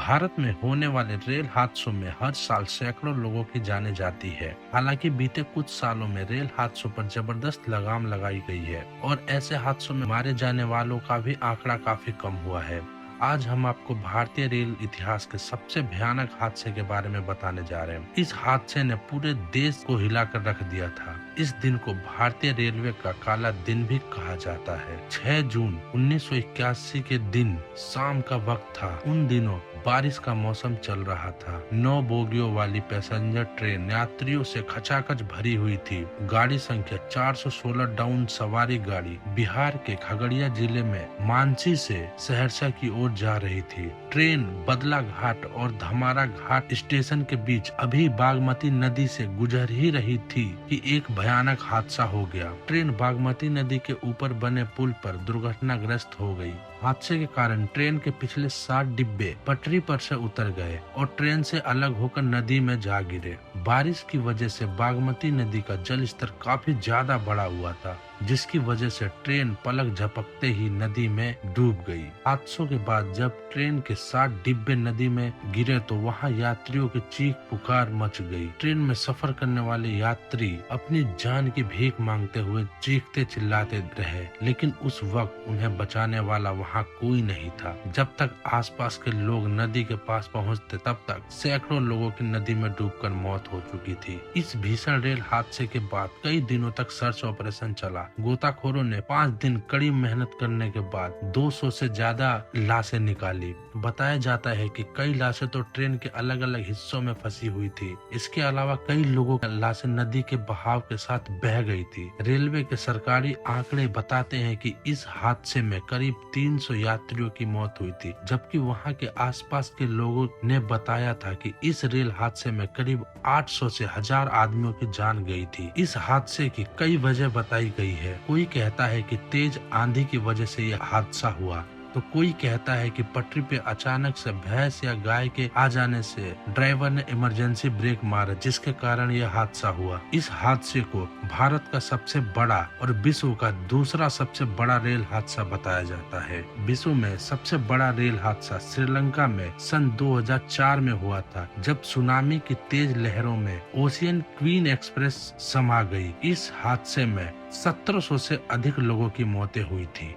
भारत में होने वाले रेल हादसों में हर साल सैकड़ों लोगों की जानें जाती है। हालांकि बीते कुछ सालों में रेल हादसों पर जबरदस्त लगाम लगाई गई है और ऐसे हादसों में मारे जाने वालों का भी आंकड़ा काफी कम हुआ है। आज हम आपको भारतीय रेल इतिहास के सबसे भयानक हादसे के बारे में बताने जा रहे हैं। इस हादसे ने पूरे देश को हिलाकर रख दिया था। इस दिन को भारतीय रेलवे का काला दिन भी कहा जाता है। 6 जून 1981 के दिन शाम का वक्त था। उन दिनों बारिश का मौसम चल रहा था। 9 बोगियों वाली पैसेंजर ट्रेन यात्रियों से खचाखच भरी हुई थी। गाड़ी संख्या 416 डाउन सवारी गाड़ी बिहार के खगड़िया जिले में मानसी से सहरसा की ओर जा रही थी। ट्रेन बदला घाट और धमारा घाट स्टेशन के बीच अभी बागमती नदी से गुजर ही रही थी कि एक भयानक हादसा हो गया। ट्रेन बागमती नदी के ऊपर बने पुल पर दुर्घटनाग्रस्त हो गई। हादसे के कारण ट्रेन के पिछले 60 डिब्बे पटरी पर से उतर गए और ट्रेन से अलग होकर नदी में जा गिरे। बारिश की वजह से बागमती नदी का जल स्तर काफी ज्यादा बढ़ा हुआ था, जिसकी वजह से ट्रेन पलक झपकते ही नदी में डूब गई। हादसों के बाद जब ट्रेन के 60 डिब्बे नदी में गिरे तो वहां यात्रियों की चीख पुकार मच गई। ट्रेन में सफर करने वाले यात्री अपनी जान की भीख मांगते हुए चीखते चिल्लाते रहे, लेकिन उस वक्त उन्हें बचाने वाला वहां कोई नहीं था। जब तक आसपास के लोग नदी के पास पहुंचते तब तक सैकड़ों लोगों की नदी में डूबकर मौत हो चुकी थी। इस भीषण रेल हादसे के बाद कई दिनों तक सर्च ऑपरेशन चला। गोताखोरों ने 5 दिन कड़ी मेहनत करने के बाद 200 से ज्यादा लाशें निकाली। बताया जाता है कि कई लाशें तो ट्रेन के अलग अलग हिस्सों में फंसी हुई थी। इसके अलावा कई लोगों की लाशें नदी के बहाव के साथ बह गई थी। रेलवे के सरकारी आंकड़े बताते हैं कि इस हादसे में करीब 300 यात्रियों की मौत हुई थी, जबकि वहां के आसपास के लोगों ने बताया था कि इस रेल हादसे में करीब 800 से 1000 आदमियों की जान गई थी। इस हादसे की कई वजह बताई गई है। कोई कहता है कि तेज आंधी की वजह से यह हादसा हुआ, तो कोई कहता है कि पटरी पे अचानक से भैंस या गाय के आ जाने से ड्राइवर ने इमरजेंसी ब्रेक मारा, जिसके कारण यह हादसा हुआ। इस हादसे को भारत का सबसे बड़ा और विश्व का दूसरा सबसे बड़ा रेल हादसा बताया जाता है। विश्व में सबसे बड़ा रेल हादसा श्रीलंका में सन 2004 में हुआ था, जब सुनामी की तेज लहरों में ओशियन क्वीन एक्सप्रेस समा गई। इस हादसे में 1700 से अधिक लोगों की मौतें हुई थी।